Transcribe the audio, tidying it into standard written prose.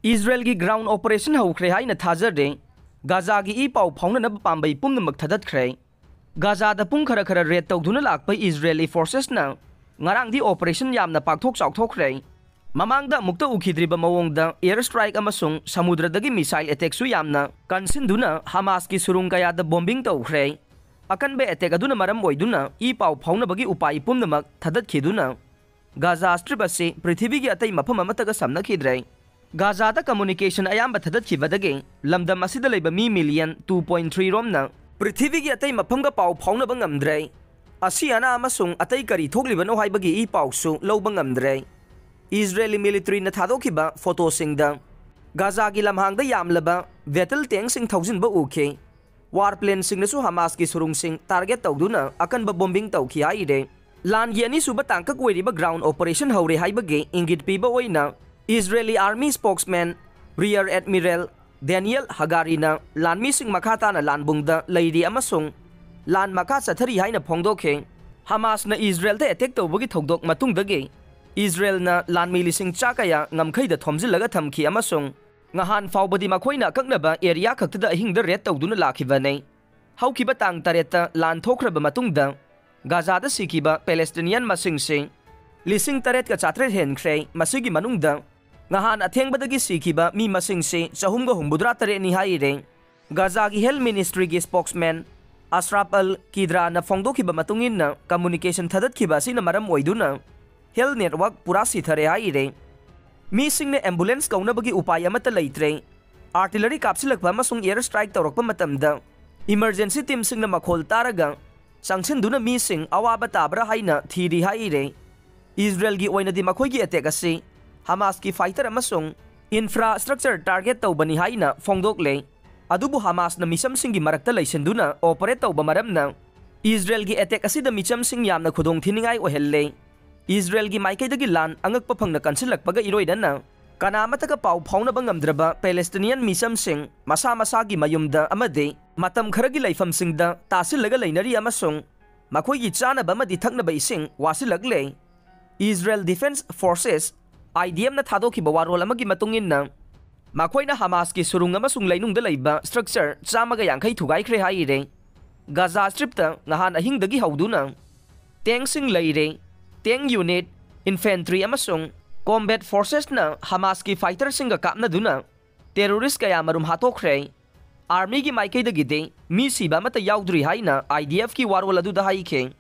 Israel की ground operation हौख्रे हाइना थाजरे Gaza की ई पाउ फाउननब पांबई पुंगनमक थदतख्रे गाजा द पुंग खरा खरा रेड तौदुना लाकप इजरायली फोर्सेस ना ngarang di operation yamna pakthok chawthokre mamangda mukta ukhidriba mawongda air strike amasung samudradagi missile attack su yamna kansinduna hamas ki surung kaya da bombing tawkhre akanbe attack aduna maram oiduna i pau phaunabagi upai pumnamak thadat khiduna gaza strip ase prithvi gi atai mafam amataga samna khidre gaza da communication ayamba thadat khibadage lamdam asida leiba mi million 2.3 romna prithvi gi atai mafam ga pau phaunaba ngamdre Asiana amasung atay kari thoglibano haibagi i pausu lawbang ngamdre Israeli military na thadokhiba photo singda Gaza gi lamhangda yamlaba vettel tank sing 1000 ba uke warplane sing nasu Hamas ki surung sing target tawduna akan ba bombing tawkhi haide lan gi ani suba tangkak weriba ground operation haure haibagi ingit piba oina Israeli army spokesman Rear Admiral Daniel Hagari na lanmi sing makhata na lanbungda leiri amasung lan maka sathari haina phongdokhe Hamas na Israel te attack tawbagi thokdok matungdagi Israel na lanmi lising chakaya ngamkhai da thomjilaga thamki amasung ngahan fawbadi makhoina kaknaba area khaktada ahingda red tawduna lakhibane haukiba tang tareta lan thokraba matungda Gaza da sikiba Palestinian masing sing lising taret ka chatre henkhre masigi manungda ngahan athengbadagi sikiba mi masing se chahumga humbudra tare ni haire Gaza gi health ministry gi spokesman Ashraf Al Kidra na phongdokhiba matungin na communication thadatkhiba sina maram oiduna health network pura sithare haire mi singne ambulance kaunabagi upay amata leitre artillery kapsilakpa amasung air strike tawrakpa matamda emergency team singna makhol taraga sangchenduna mi sing awaba tabra haina thiri haire Israel gi oinadi makhoi gi attack ase Hamas ki fighter amasung infrastructure target tawbani haina phongdokle adubu Hamas na misam sing gi marakta laisenduna operate tawba maramna Israel gi attack asida micham sing yamna khudong thiningai ohelle Israel gi maikaidagi lan angakpa phangna kansilakpaga iroidana kanamata ka pau phauna bangamdraba Palestinian misam sing masa masa gi mayumda amade matam kharagi laifam singda tasilaga leinari amasung makhoi gi chana ba madi thakna ba ising wasilagle Israel Defense Forces IDF na thadokhi bawarol amagi matungin na Makoina Hamas ki surung amasung lainungda leiba structure chamaga yangkhai thugai haire Gaza strip ta ngahan ahingdagi hauduna tank sing leire tank unit infantry amasung combat forces na Hamas ki fighter singa kapna duna terrorist kaya marum hatokre army ki maikaidagi de mi siba mata yaudri haina IDF ki warwala du da haike